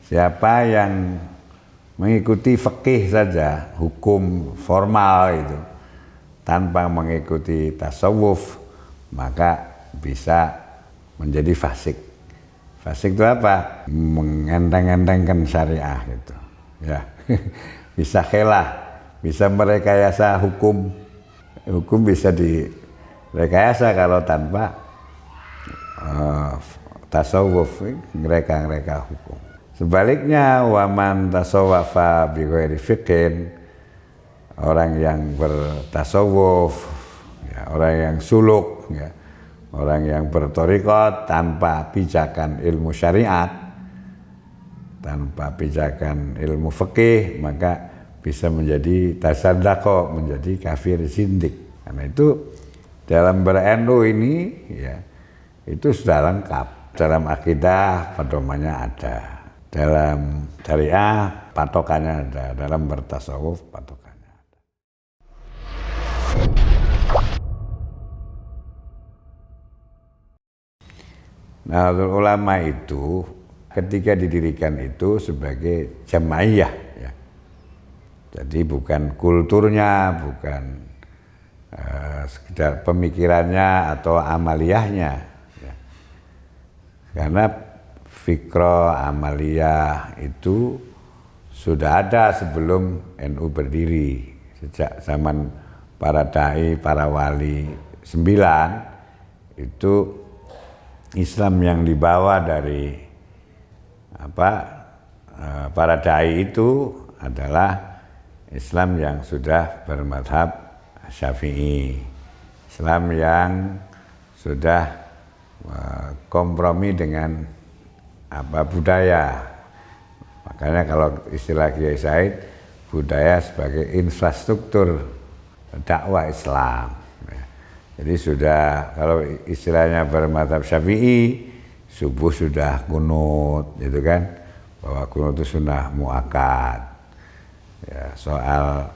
Siapa yang mengikuti fikih saja, hukum formal itu, tanpa mengikuti tasawuf, maka bisa menjadi fasik. Fasik itu apa? Mengenteng-entengkan syariah gitu. Ya, bisa khilah, bisa merekayasa hukum. Hukum bisa direkayasa kalau tanpa tasawuf, ngereka hukum. Sebaliknya, waman tasawwafa bi ghairi fiqhin, orang yang bertasawuf, ya, orang yang suluk, ya, orang yang berthariqat tanpa pijakan ilmu syariat, tanpa pijakan ilmu fikih, maka bisa menjadi tasaddaqa, menjadi kafir zindik. Karena itu dalam ber-NU ini, ya, itu sudah lengkap. Dalam akidah pedomannya ada, dalam syariah patokannya ada, dalam bertasawuf patokannya ada. Nahdlatul Ulama itu ketika didirikan itu sebagai jamaiyah, ya. Jadi bukan kulturnya, bukan sekedar pemikirannya atau amaliyahnya, ya. Karena fikroh amaliyah itu sudah ada sebelum NU berdiri, sejak zaman para dai, para wali 9 itu Islam yang dibawa dari para dai itu adalah Islam yang sudah bermadhab Syafi'i, Islam yang sudah kompromi dengan budaya. Makanya kalau istilah Kiai Said, budaya sebagai infrastruktur dakwah Islam. Jadi sudah, kalau istilahnya bermadhab Syafi'i, subuh sudah kunut, gitu kan, bahwa kunut itu sunnah muakkad. Ya, soal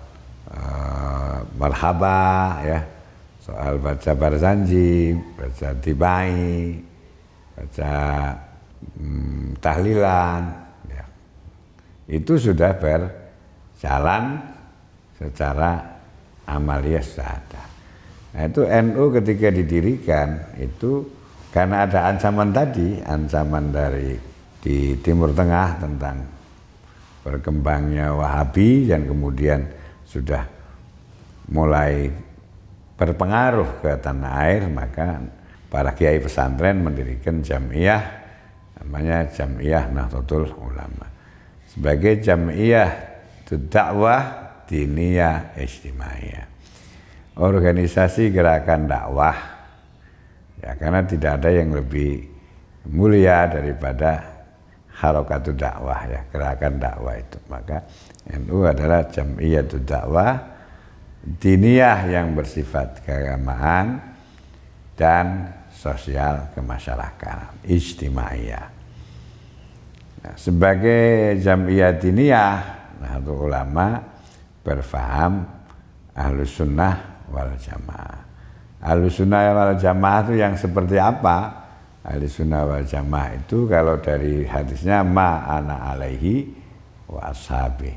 marhaba, ya, soal baca barzanji, baca tibai, baca tahlilan, ya, itu sudah berjalan secara amaliyah sudah ada. Nah, itu NU ketika didirikan itu karena ada ancaman tadi, ancaman dari di Timur Tengah tentang berkembangnya Wahabi dan kemudian sudah mulai berpengaruh ke tanah air, maka para kiai pesantren mendirikan jam'iyah, namanya Jam'iyah Nahdlatul Ulama, sebagai jam'iyah dakwah diniyah ijtimaiyah, organisasi gerakan dakwah, ya, karena tidak ada yang lebih mulia daripada harakatul dakwah, ya, gerakan dakwah itu. Maka NU adalah jam'iyatul dakwah diniyah yang bersifat keagamaan dan sosial kemasyarakatan, ijtimaiyah. Nah, sebagai jam'iyah diniyah, Nahdlatul Ulama berfaham Ahlus Sunnah wal Jamaah. Ahlus Sunnah wal Jamaah itu yang seperti apa? Ahlus Sunnah wal Jamaah itu kalau dari hadisnya ma ana alaihi wa ashabi.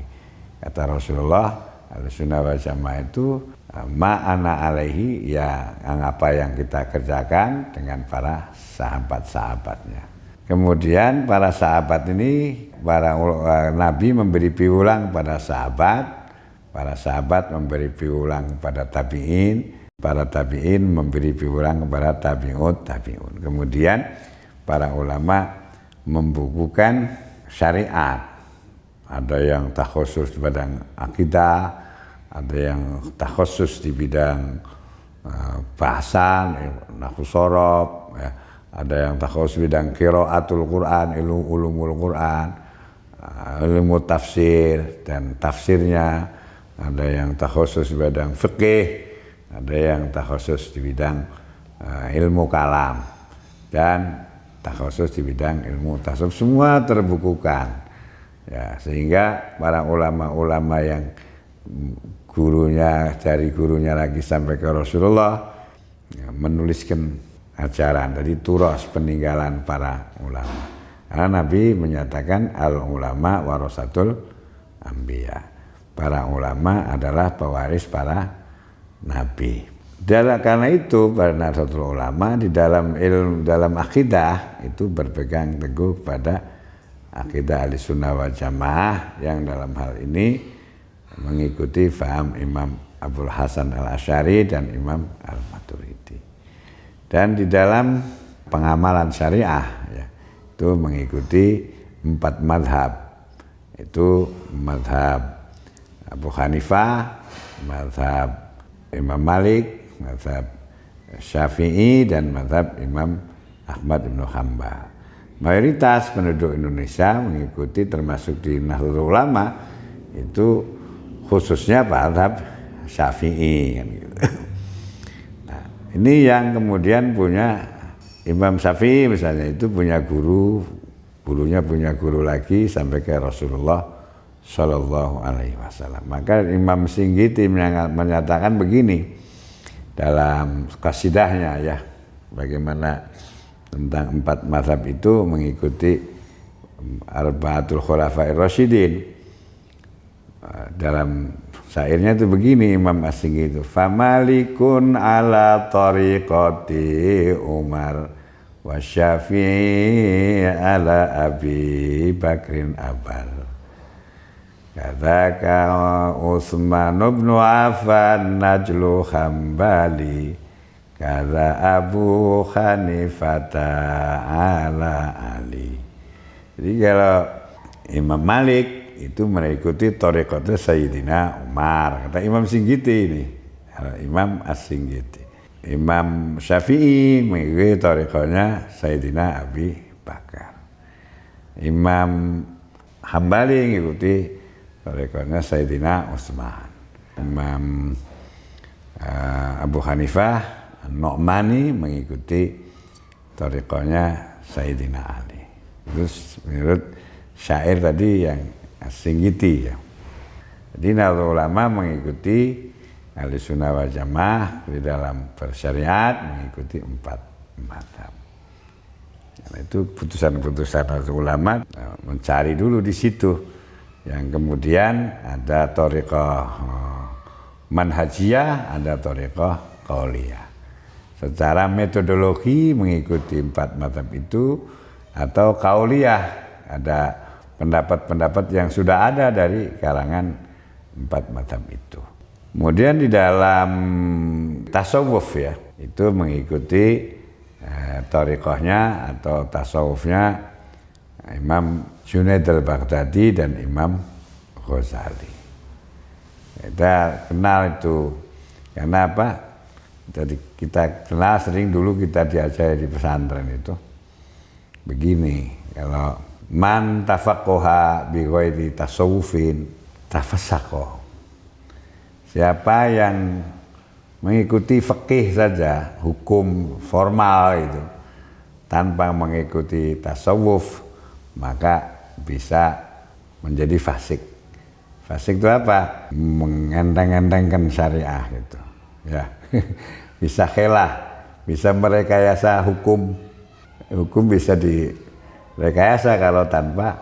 Kata Rasulullah, Ahlus Sunnah wal Jamaah itu ma ana alaihi, ya, apa yang kita kerjakan dengan para sahabat-sahabatnya. Kemudian para sahabat ini, para Nabi memberi piulang pada sahabat, para sahabat memberi piulang pada tabi'in, para tabi'in memberi piulang kepada tabi'un. Kemudian para ulama membukukan syariat. Ada yang takhusus di bidang akidah, ada yang takhusus di bidang bahasa, nahwu shorof, ya. Ada yang takhusus bidang qiraatul Quran, ulumul Quran, ilmu tafsir dan tafsirnya. Ada yang takhusus di bidang fikih, ada yang takhusus di bidang ilmu kalam, dan takhusus di bidang ilmu tasawuf. Semua terbukukan, ya, sehingga para ulama-ulama yang gurunya dari gurunya lagi sampai ke Rasulullah, ya, menuliskan ajaran, jadi turos peninggalan para ulama. Karena Nabi menyatakan al ulama warasatul anbiya. Para ulama adalah pewaris para nabi. Karena itu para nahdlatul ulama di dalam ilmu, dalam akidah itu berpegang teguh pada akidah Ahlussunnah wal Jamaah yang dalam hal ini mengikuti faham Imam Abul Hasan Al-Asy'ari dan Imam Al-Maturidi. Dan di dalam pengamalan syariah ya, itu mengikuti 4 madhab. Itu madhab Abu Hanifah, madhab Imam Malik, madhab Syafi'i, dan madhab Imam Ahmad bin Hanbal. Mayoritas penduduk Indonesia mengikuti, termasuk di Nahdlatul Ulama, itu khususnya madhab Syafi'i kan gitu. Nah, ini yang kemudian punya Imam Syafi'i misalnya, itu punya guru, gurunya punya guru lagi sampai ke Rasulullah Shallallahu Alaihi Wasallam. Maka Imam Singgiti menyatakan begini dalam qasidahnya ya, bagaimana tentang 4 mazhab itu mengikuti Arba'atul Khulafa'ir Rasyidin. Dalam syairnya itu begini Imam As-Singgiti itu, famalikun ala tariqati Umar wa Syafi'i ala Abi Bakrin Abal. Kadzaka Utsman bin Affan najlu Hambali, kadza Abu Hanifah ala Ali. Jadi kalau Imam Malik itu mengikuti thariqatnya Sayyidina Umar, kata Imam Singgiti ini, Imam As-Singgiti. Imam Syafi'i mengikuti thariqatnya Sayyidina Abi Bakar. Imam Hambali mengikuti thariqatnya Sayyidina Utsman. Imam Abu Hanifah Nu'mani mengikuti thariqatnya Sayyidina Ali. Terus menurut syair tadi yang Singgiti ya. Jadi Nahdlatul Ulama mengikuti Ahlussunnah wal Jamaah di dalam bersyariat, mengikuti 4 mazhab. Nah, itu putusan-putusan Nahdlatul Ulama mencari dulu di situ. Yang kemudian ada thariqah manhajiyah, ada thariqah qauliyah. Secara metodologi mengikuti 4 mazhab itu, atau qauliyah, ada pendapat-pendapat yang sudah ada dari kalangan 4 mazhab itu. Kemudian di dalam tasawuf ya, itu mengikuti thariqahnya atau tasawufnya Imam Junaid al-Baghdadi dan Imam Ghazali. Kita kenal itu karena apa? Jadi kita kenal, sering dulu kita diajari di pesantren itu begini, kalau man tafaqqaha bi ghairi tasawufin tafassaqah. Siapa yang mengikuti fikih saja, hukum formal itu, tanpa mengikuti tasawuf, maka bisa menjadi fasik. Fasik itu apa? Mengenteng-entengkan syariah gitu. Ya. Bisa khilaf, bisa merekayasa hukum. Hukum bisa direkayasa kalau tanpa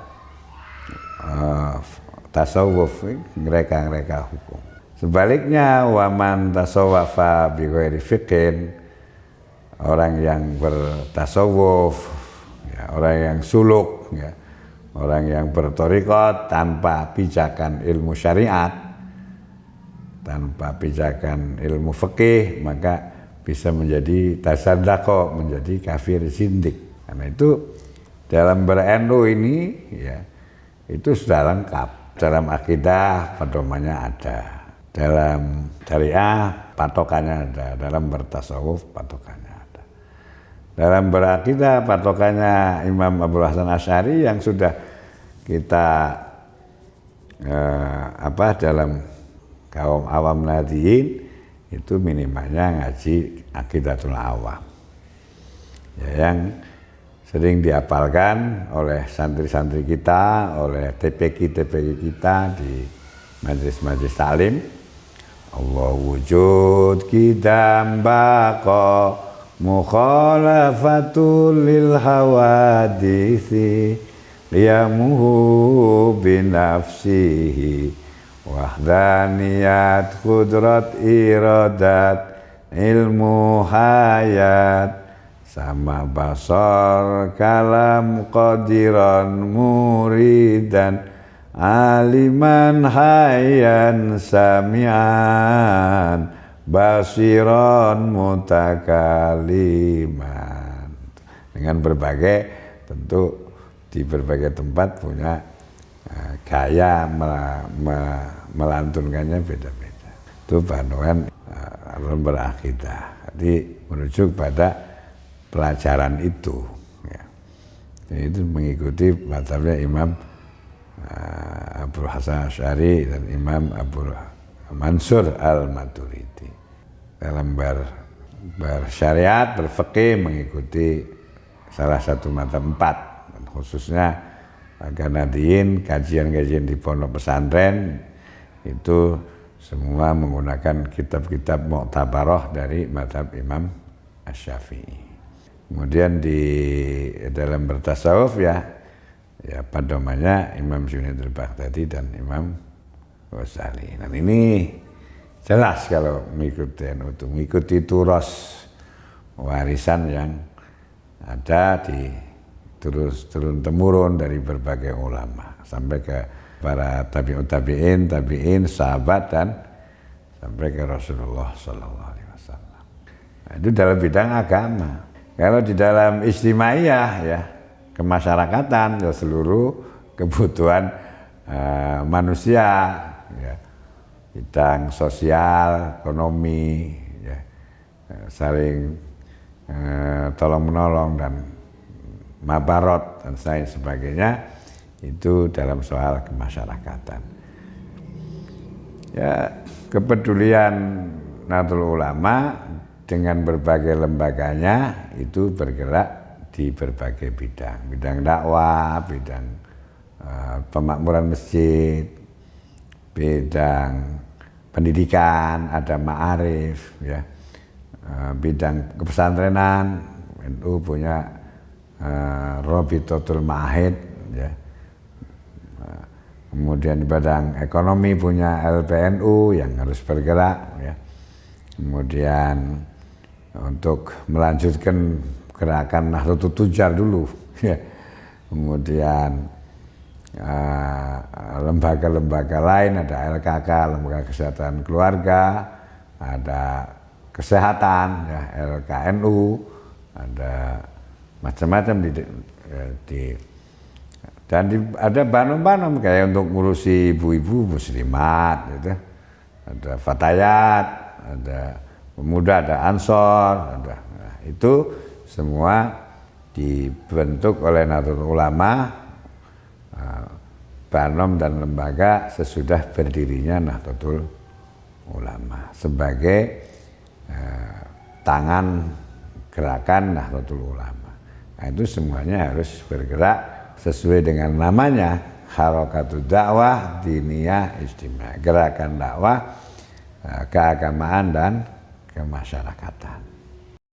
tasawuf, ngereka hukum. Sebaliknya waman tasawwafa bi ghairi fiqhin, orang yang bertasawuf, ya, orang yang suluk, ya, orang yang berthariqat tanpa pijakan ilmu syariat, tanpa pijakan ilmu fikih, maka bisa menjadi tasaddaqo, menjadi kafir zindik. Karena itu dalam ber-NU ini ya, itu sudah lengkap. Dalam akidah pedomannya ada, dalam syariah patokannya ada, dalam bertasawuf patokannya ada. Dalam berakidah patokannya Imam Abul Hasan Asy'ari yang sudah kita dalam kaum awam nahdiyin itu minimalnya ngaji Aqidatul Awam ya, yang sering dihafalkan oleh santri-santri kita, oleh TPQ kita di majelis-majelis taklim. Allah wujud kidam baqo mukhalafatul lil hawadisi liyamuhu binafsihi wahdaniyat qudrat iradat ilmu hayat sama basar kalam qadiran muridan aliman hayyan sami'an basiran mutakaliman. Dengan berbagai, tentu di berbagai tempat punya gaya melantunkannya beda-beda. Itu panduan alun berakidah. Jadi merujuk pada pelajaran itu. Ya. Itu mengikuti mazhabnya Imam Abu Hasan Asy'ari dan Imam Abu Mansur Al-Maturidi. Dalam bersyariat, berfikih mengikuti salah satu mazhab 4, dan khususnya Ganadiyin, kajian-kajian di pondok pesantren itu semua menggunakan kitab-kitab mu'tabarah dari mazhab Imam Asy-Syafi'i. Kemudian di dalam bertasawuf ya pedomannya Imam Junaid al-Baghdadi dan Imam Ghazali. Dan ini jelas kalau mengikuti NU itu, mengikuti turos warisan yang ada di turun-temurun dari berbagai ulama sampai ke para tabi'in, sahabat, dan sampai ke Rasulullah Sallallahu Alaihi Wasallam. Nah, itu dalam bidang agama. Kalau di dalam istimaiyah ya kemasyarakatan, ya seluruh kebutuhan manusia, ya, bidang sosial, ekonomi, ya, saling tolong menolong dan mabarot dan lain sebagainya, itu dalam soal kemasyarakatan. Ya, kepedulian Nahdlatul Ulama dengan berbagai lembaganya itu bergerak di berbagai bidang dakwah, bidang pemakmuran masjid, bidang pendidikan, ada ma'arif, ya, bidang kepesantrenan, NU punya Rabitatul Ma'ahid, ya. Kemudian di bidang ekonomi punya LPNU yang harus bergerak, ya. Kemudian untuk melanjutkan gerakan Nahdlatul Tujar dulu, ya. Kemudian lembaga-lembaga lain, ada LKK, Lembaga Kesehatan Keluarga, ada kesehatan, ya, LKNU, ada macam-macam ada banom-banom kayak untuk ngurusi ibu-ibu muslimat, gitu. Ada fatayat, ada pemuda, ada ansor, ada. Nah, itu semua dibentuk oleh Nahdlatul Ulama, banom dan lembaga sesudah berdirinya Nahdlatul Ulama sebagai tangan gerakan Nahdlatul Ulama. Nah, itu semuanya harus bergerak sesuai dengan namanya, Harakatul Dakwah Diniyah Ijtima'iyah, gerakan dakwah keagamaan dan kemasyarakatan.